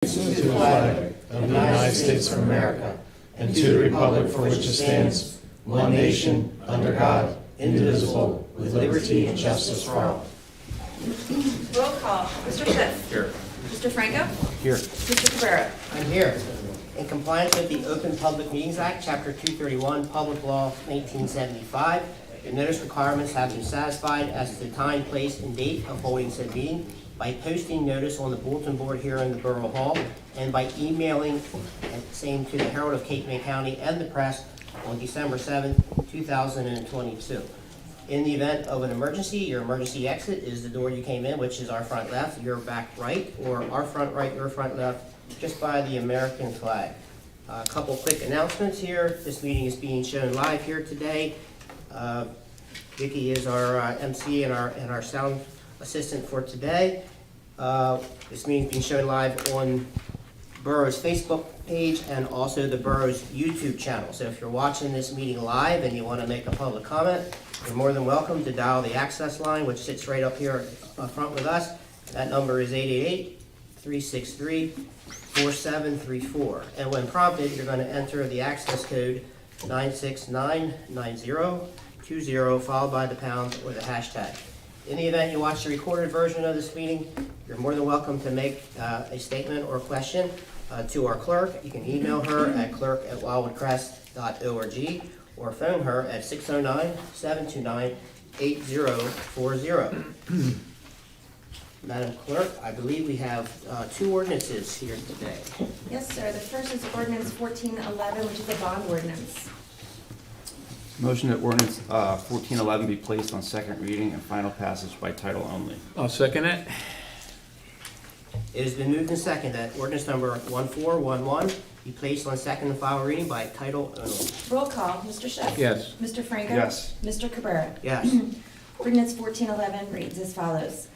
To the flag of the United States of America and to the republic for which it stands, one nation, under God, indivisible, with liberty and justice for all. Roll call. Mr. Schiff. Here. Mr. Franco. Here. Mr. Cabrera. I'm here. In compliance with the Open Public Meetings Act, Chapter 231, Public Law 1975, the notice requirements have been satisfied as to the time, place, and date of holding said meeting by posting notice on the bulletin board here in the Borough Hall and by emailing same to the Herald of Cape May County and the press on December 7, 2022. In the event of an emergency, your emergency exit is the door you came in, which is our front left, your back right, or our front right, your front left, just by the American flag. A couple quick announcements here. This meeting is being shown live here today. Vicki is our MC and our sound assistant for today. This meeting is being shown live on Borough's Facebook page and also the Borough's YouTube channel. So if you're watching this meeting live and you want to make a public comment, you're more than welcome to dial the access line, which sits right up here up front with us. That number is 888-363-4734. And when prompted, you're going to enter the access code 9699020, followed by the pound or the hashtag. In the event you watch the recorded version of this meeting, you're more than welcome to make a statement or question to our clerk. You can email her at clerk@wildwoodcrest.org or phone her at 609-729-8040. Madam Clerk, I believe we have two ordinances here today. Yes, sir. The first is ordinance 1411, which is a bond ordinance. Motion that ordinance 1411 be placed on second reading and final passage by title only. I'll second it. It has been moved and seconded that ordinance number 1411 be placed on second and final reading by title only. Roll call. Mr. Schiff. Yes. Mr. Franco. Yes. Mr. Cabrera. Yes. Ordinance 1411 reads as follows.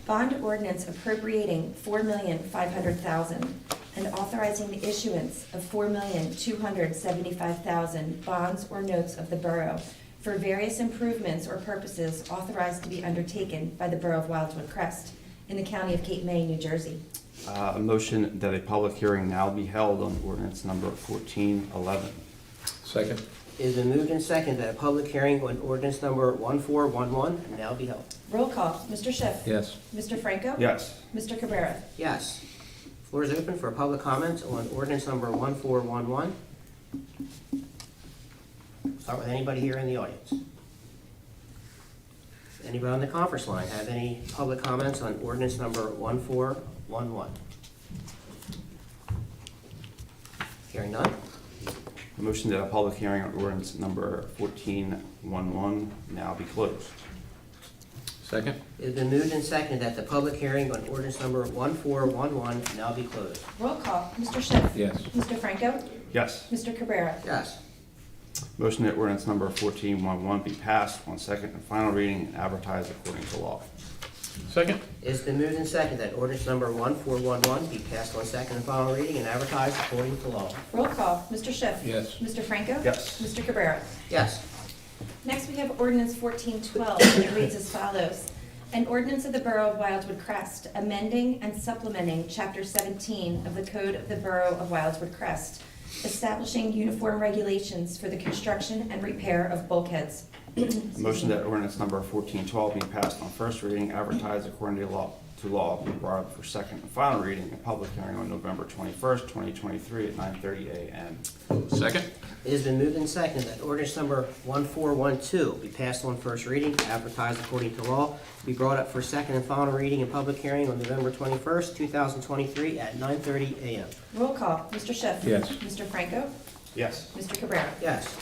Bond ordinance appropriating $4,500,000 and authorizing the issuance of $4,275,000 bonds or notes of the borough for various improvements or purposes authorized to be undertaken by the Borough of Wildwood Crest in the County of Cape May, New Jersey. A motion that a public hearing now be held on ordinance number 1411. Second. It has been moved and seconded that a public hearing on ordinance number 1411 now be held. Roll call. Mr. Schiff. Yes. Mr. Franco. Yes. Mr. Cabrera. Yes. Floor is open for public comments on ordinance number 1411. Start with anybody here in the audience. Anybody on the conference line have any public comments on ordinance number 1411? Hearing none. A motion that a public hearing on ordinance number 1411 now be closed. Second. It has been moved and seconded that the public hearing on ordinance number 1411 now be closed. Roll call. Mr. Schiff. Yes. Mr. Franco. Yes. Mr. Cabrera. Yes. Motion that ordinance number 1411 be passed on second and final reading and advertised according to law. Second. It has been moved and seconded that ordinance number 1411 be passed on second and final reading and advertised according to law. Roll call. Mr. Schiff. Yes. Mr. Franco. Yes. Mr. Cabrera. Yes. Next, we have ordinance 1412, which reads as follows. An ordinance of the Borough of Wildwood Crest, amending and supplementing Chapter 17 of the Code of the Borough of Wildwood Crest, establishing uniform regulations for the construction and repair of bulkheads. A motion that ordinance number 1412 be passed on first reading, advertised according to law, be brought up for second and final reading and public hearing on November 21st, 2023 at 9:30 a.m. Second. It has been moved and seconded that ordinance number 1412 be passed on first reading, advertised according to law, be brought up for second and final reading and public hearing on November 21st, 2023 at 9:30 a.m. Roll call. Mr. Schiff. Yes. Mr. Franco. Yes. Mr. Cabrera. Yes.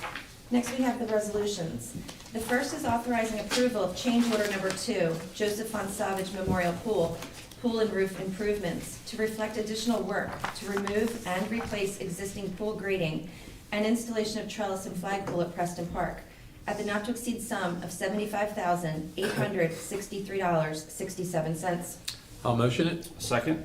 Next, we have the resolutions. The first is authorizing approval of change order number 2, Joseph Von Savage Memorial Pool, pool and roof improvements, to reflect additional work to remove and replace existing pool grading and installation of trellis and flagpole at Preston Park at the not to exceed sum of $75,863.67. I'll motion it. Second.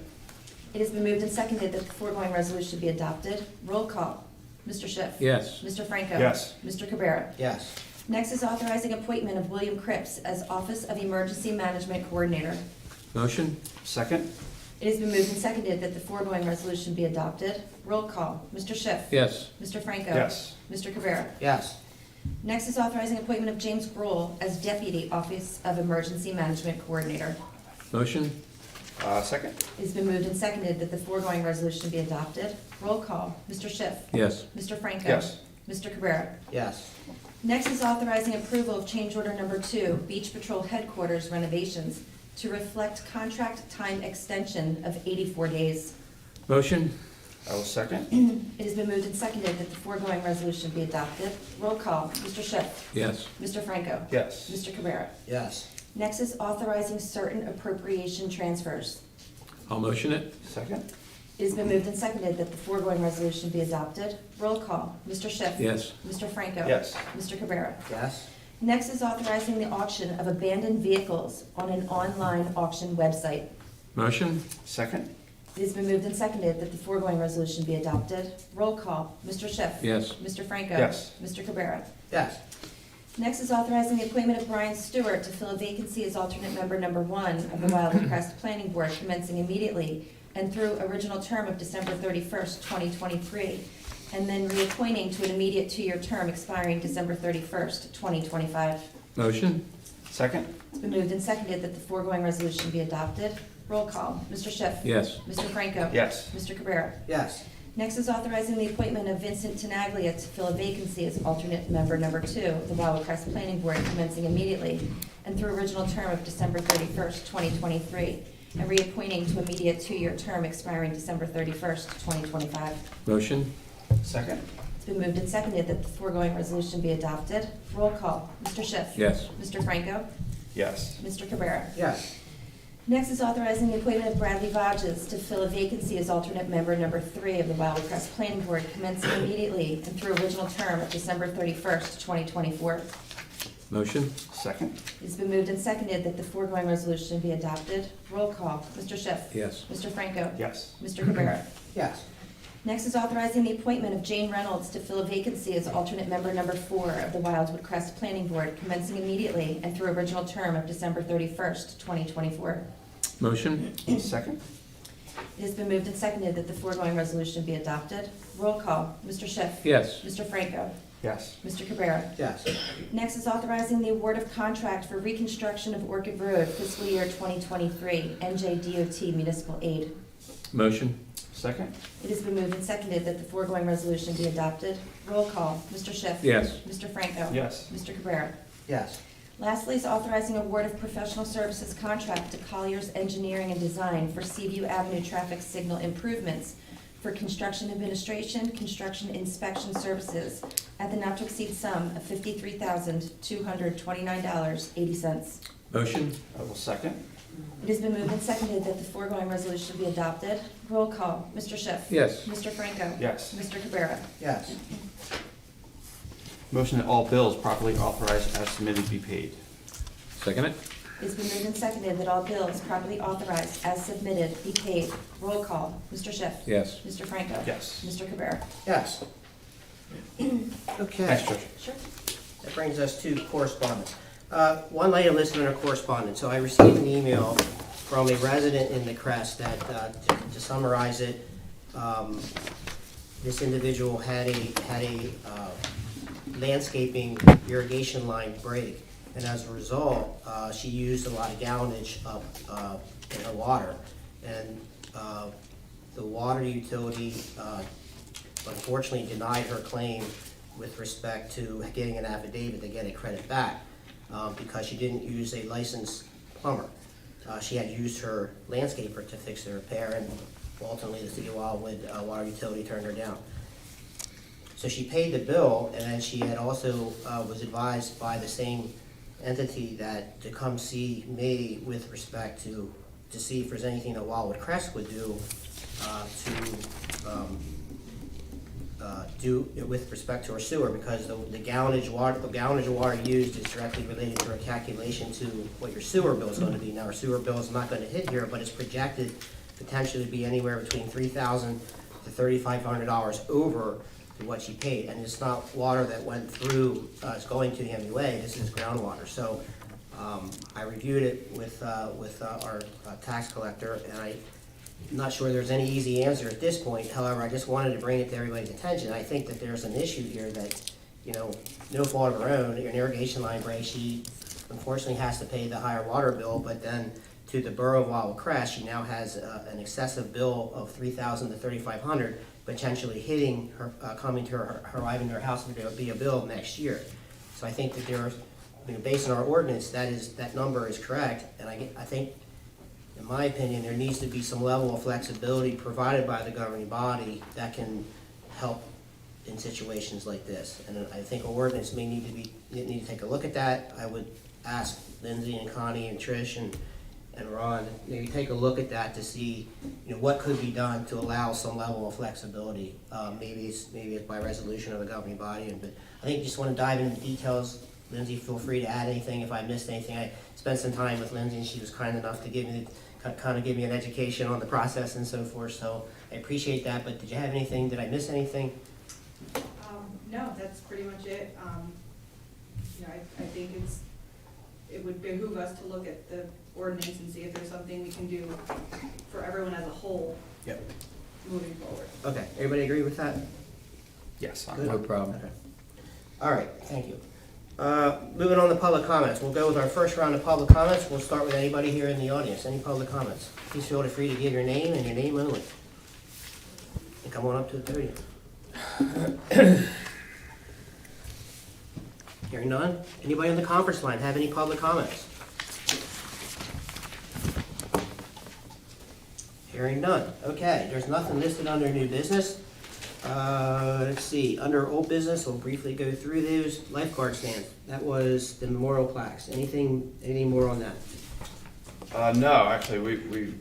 It has been moved and seconded that the foregoing resolution be adopted. Roll call. Mr. Schiff. Yes. Mr. Franco. Yes. Mr. Cabrera. Yes. Next is authorizing appointment of William Cripps as Office of Emergency Management Coordinator. Motion. Second. It has been moved and seconded that the foregoing resolution be adopted. Roll call. Mr. Schiff. Yes. Mr. Franco. Yes. Mr. Cabrera. Yes. Next is authorizing appointment of James Gruhl as Deputy Office of Emergency Management Coordinator. Motion? Second. It has been moved and seconded that the foregoing resolution be adopted. Roll call. Mr. Schiff. Yes. Mr. Franco. Yes. Mr. Cabrera. Yes. Next is authorizing approval of change order number 2, Beach Patrol Headquarters renovations to reflect contract time extension of 84 days. Motion? I will second. It has been moved and seconded that the foregoing resolution be adopted. Roll call. Mr. Schiff. Yes. Mr. Franco. Yes. Mr. Cabrera. Yes. Next is authorizing certain appropriation transfers. I'll motion it. Second. It has been moved and seconded that the foregoing resolution be adopted. Roll call. Mr. Schiff. Yes. Mr. Franco. Yes. Mr. Cabrera. Yes. Next is authorizing the auction of abandoned vehicles on an online auction website. Motion? Second. It has been moved and seconded that the foregoing resolution be adopted. Roll call. Mr. Schiff. Yes. Mr. Franco. Yes. Mr. Cabrera. Yes. Next is authorizing the appointment of Brian Stewart to fill a vacancy as alternate member number 1 of the Wildwood Crest Planning Board commencing immediately and through original term of December 31st, 2023, and then reappointing to an immediate 2-year term expiring December 31st, 2025. Motion? Second. It's been moved and seconded that the foregoing resolution be adopted. Roll call. Mr. Schiff. Yes. Mr. Franco. Yes. Mr. Cabrera. Yes. Next is authorizing the appointment of Vincent Tenaglia to fill a vacancy as alternate member number 2 of the Wildwood Crest Planning Board commencing immediately and through original term of December 31st, 2023, and reappointing to immediate 2-year term expiring December 31st, 2025. Motion? Second. It's been moved and seconded that the foregoing resolution be adopted. Roll call. Mr. Schiff. Yes. Mr. Franco. Yes. Mr. Cabrera. Yes. Next is authorizing the appointment of Bradley Vodges to fill a vacancy as alternate member number 3 of the Wildwood Crest Planning Board commencing immediately and through original term of December 31st, 2024. Motion? Second. It's been moved and seconded that the foregoing resolution be adopted. Roll call. Mr. Schiff. Yes. Mr. Franco. Yes. Mr. Cabrera. Yes. Next is authorizing the appointment of Jane Reynolds to fill a vacancy as alternate member number 4 of the Wildwood Crest Planning Board commencing immediately and through original term of December 31st, 2024. Motion? Second. It has been moved and seconded that the foregoing resolution be adopted. Roll call. Mr. Schiff. Yes. Mr. Franco. Yes. Mr. Cabrera. Yes. Next is authorizing the award of contract for reconstruction of Orchid Road fiscal year 2023, NJDOT municipal aid. Motion? Second. It has been moved and seconded that the foregoing resolution be adopted. Roll call. Mr. Schiff. Yes. Mr. Franco. Yes. Mr. Cabrera. Yes. Lastly is authorizing award of professional services contract to Colliers Engineering and Design for Seaview Avenue traffic signal improvements for construction administration, construction inspection services at the not to exceed sum of $53,229.80. Motion? I will second. It has been moved and seconded that the foregoing resolution be adopted. Roll call. Mr. Schiff. Yes. Mr. Franco. Yes. Mr. Cabrera. Yes. Motion that all bills properly authorized as submitted be paid. Second it? It's been moved and seconded that all bills properly authorized as submitted be paid. Roll call. Mr. Schiff. Yes. Mr. Franco. Yes. Mr. Cabrera. Yes. Okay. Thanks, Judge. Sure. That brings us to correspondence. One item listed under correspondence. So I received an email from a resident in the Crest that, to summarize it, this individual had a landscaping irrigation line break, and as a result, she used a lot of gallonage up in her water, and the water utility unfortunately denied her claim with respect to getting an affidavit to get a credit back because she didn't use a licensed plumber. She had used her landscaper to fix the repair, and ultimately the City of Wildwood water utility turned her down. So she paid the bill, and then she had also was advised by the same entity that to come see me with respect to see if there's anything that Wildwood Crest would do do with respect to her sewer, because the gallonage of water used is directly related to her calculation to what your sewer bill is going to be. Now, her sewer bill is not going to hit here, but it's projected potentially to be anywhere between $3,000 to $3,500 over to what she paid, and it's not water that went through, it's going to the MUA, this is groundwater. So I reviewed it with our tax collector, and I'm not sure there's any easy answer at this point. However, I just wanted to bring it to everybody's attention. I think that there's an issue here that, no fault of her own, an irrigation line breaks, she unfortunately has to pay the higher water bill, but then to the borough of Wildwood Crest, she now has an excessive bill of $3,000 to $3,500, potentially hitting her, coming to her, arriving to her house, and there'll be a bill next year. So I think that there's, based on our ordinance, that number is correct, and I think, in my opinion, there needs to be some level of flexibility provided by the governing body that can help in situations like this. And I think our ordinance may need to take a look at that. I would ask Lindsay and Connie and Trish and Ron, maybe take a look at that to see, what could be done to allow some level of flexibility. Maybe it's by resolution of the governing body, but I think just want to dive into the details. Lindsay, feel free to add anything if I missed anything. I spent some time with Lindsay, and she was kind enough to give me an education on the process and so forth, so I appreciate that. But did you have anything? Did I miss anything? No, that's pretty much it. I think it would behoove us to look at the ordinance and see if there's something we can do for everyone as a whole. Yep. Moving forward. Okay, everybody agree with that? Yes. Good. No problem. Okay. All right, thank you. Moving on to public comments. We'll go with our first round of public comments. We'll start with anybody here in the audience. Any public comments? Please feel free to give your name and your name only. And come on up to the podium. Hearing none? Anybody on the conference line have any public comments? Hearing none. Okay, there's nothing listed under new business. Let's see, under old business, we'll briefly go through those. Lifeguard stands, that was the memorial plaques. Anything more on that? No, actually, we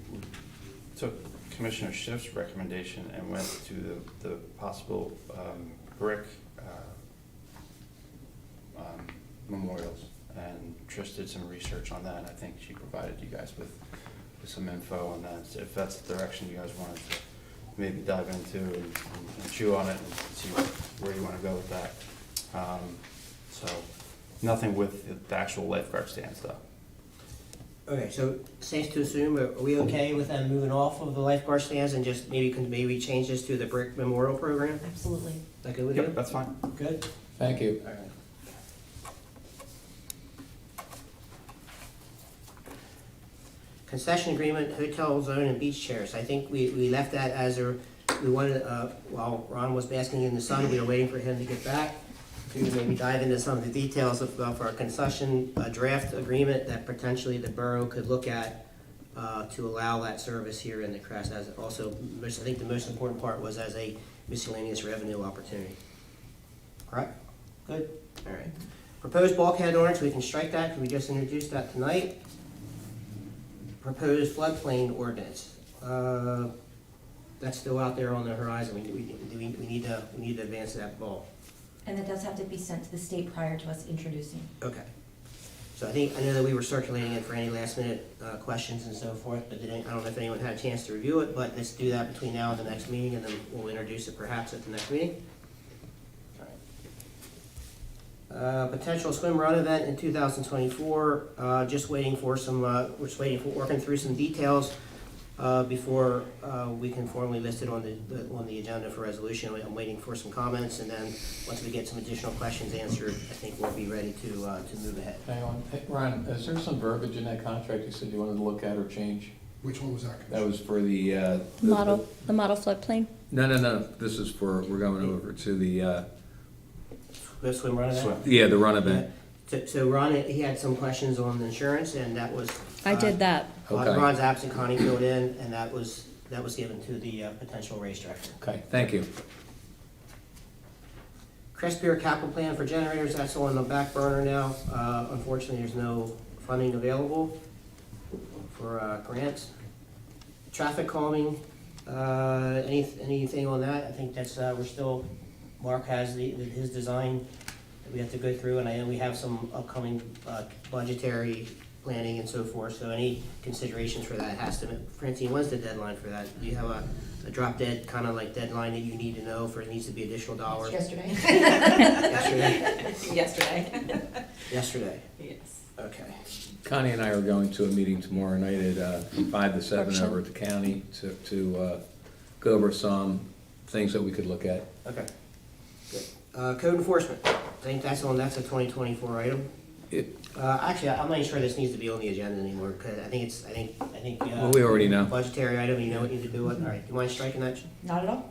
took Commissioner Schiff's recommendation and went to the possible brick memorials, and Trish did some research on that, and I think she provided you guys with some info on that. So if that's the direction you guys wanted to maybe dive into and chew on it and see where you want to go with that. So nothing with the actual lifeguard stands though. Okay, so safe to assume, are we okay with them moving off of the lifeguard stands and just maybe change this to the brick memorial program? Absolutely. Is that good with you? Yep, that's fine. Good? Thank you. All right. Concession agreement, hotel zone and beach chairs. I think we left that as we wanted, while Ron was basking in the sun, we were waiting for him to get back to maybe dive into some of the details of our concession draft agreement that potentially the borough could look at to allow that service here in the Crest. As also, I think the most important part was as a miscellaneous revenue opportunity. Correct? Good? All right. Proposed bulkhead ordinance, we can strike that because we just introduced that tonight. Proposed floodplain ordinance. That's still out there on the horizon. We need to advance that ball. And it does have to be sent to the state prior to us introducing. Okay. So I know that we were circulating it for any last minute questions and so forth, but I don't know if anyone had a chance to review it, but let's do that between now and the next meeting, and then we'll introduce it perhaps at the next meeting. Potential swim run event in 2024, just waiting for working through some details before we can formally list it on the agenda for resolution. I'm waiting for some comments, and then once we get some additional questions answered, I think we'll be ready to move ahead. Hang on. Hey, Ron, is there some verbiage in that contract you said you wanted to look at or change? Which one was that? That was for the Model floodplain? No. This is for, we're going over to the, The swim run event? yeah, the run event. So Ron, he had some questions on the insurance, and that was. I did that. Okay. Ron's absent, Connie filled in, and that was given to the potential race director. Okay, thank you. Crest Pier capital plan for generators, that's on the back burner now. Unfortunately, there's no funding available for grants. Traffic calming, anything on that? I think that's, Mark has his design that we have to go through, and I know we have some upcoming budgetary planning and so forth, so any considerations for that has to, Francine, when's the deadline for that? Do you have a drop dead kind of like deadline that you need to know for it needs to be additional dollars? Yesterday. Yesterday? Yesterday. Yesterday. Yes. Okay. Connie and I are going to a meeting tomorrow night at 5 to 7 Workshop. over at the county to go over some things that we could look at. Okay. Good. Code enforcement. I think that's a 2024 item. Actually, I'm not even sure this needs to be on the agenda anymore, because I think. Well, we already know. Budgetary item, you know what you need to do with, all right, you mind striking that? Not at all?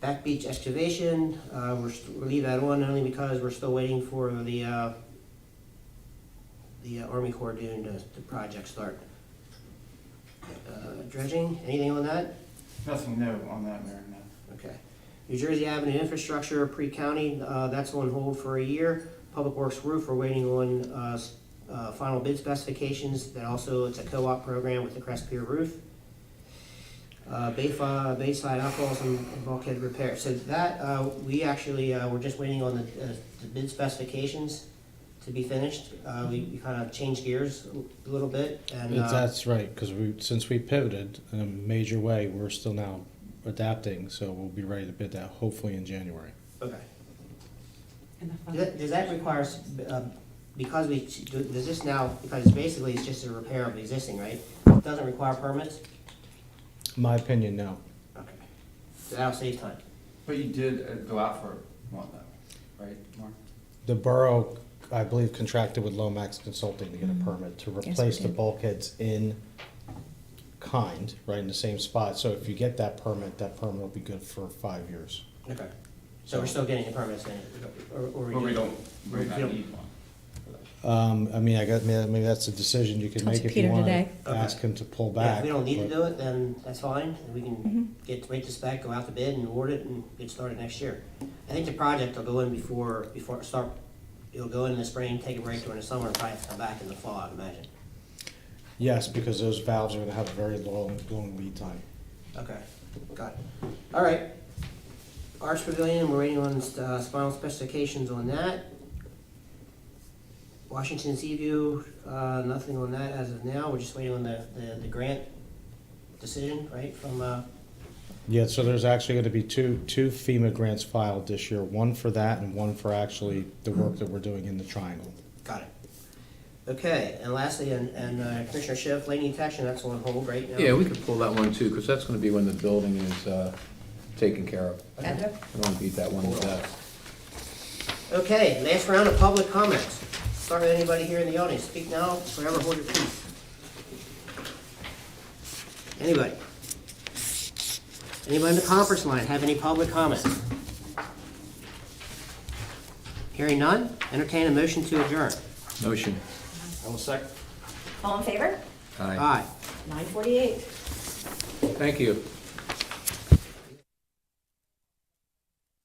Back beach excavation, we'll leave that on only because we're still waiting for the Army Corps doing the project start. Dredging, anything on that? Nothing new on that, Mayor, no. Okay. New Jersey Avenue Infrastructure, pre-county, that's on hold for a year. Public Works Roof, we're waiting on final bid specifications. That also, it's a co-op program with the Crest Pier roof. Bayside outfalls and bulkhead repair. So that, we actually, we're just waiting on the bid specifications to be finished. We kind of changed gears a little bit, and That's right, because since we pivoted in a major way, we're still now adapting, so we'll be ready to bid that hopefully in January. okay. Does that require, because does this now, because basically it's just a repair of existing, right? It doesn't require permits? My opinion, no. Okay. So that'll save time. But you did go out for one though, right, Mark? The borough, I believe, contracted with Lomax Consulting to get a permit to Yes, we replace the did. bulkheads in kind, right, in the same spot. So if you get that permit will be good for 5 years. Okay. So we're still getting the permits then? Or But we don't we don't- need one. I mean, maybe that's a decision you can Talked make to if you Peter want today. to ask him to pull Yeah, back. if we don't need to but- do it, then that's fine. We can wait the spec, go out to bid and award it and get started next year. I think the project will go in before it start, it'll go in the spring, take a break during the summer, and probably have to come back in the fall, I'd imagine. Yes, because those valves are gonna have a very long lead time. Okay, got it. All right. Arts Pavilion, we're waiting on final specifications on that. Washington Seaview, nothing on that as of now. We're just waiting on the grant decision, right, from, Yeah, so there's actually gonna be two FEMA grants filed this year, one for that and one for actually the work that we're doing in the triangle. got it. Okay, and lastly, and Commissioner Schiff, lane detection, that's on hold right now? Yeah, we could pull that one too, because that's going to be when the building is taken care of. Okay. I don't want to beat that one to death. Okay, last round of public comments. Start with anybody here in the audience. Speak now, forever hold your peace. Anybody? Anybody in the conference line have any public comments? Hearing none, entertain a motion to adjourn. Motion. I will second. All in favor? Aye. Aye. 9:48. Thank you.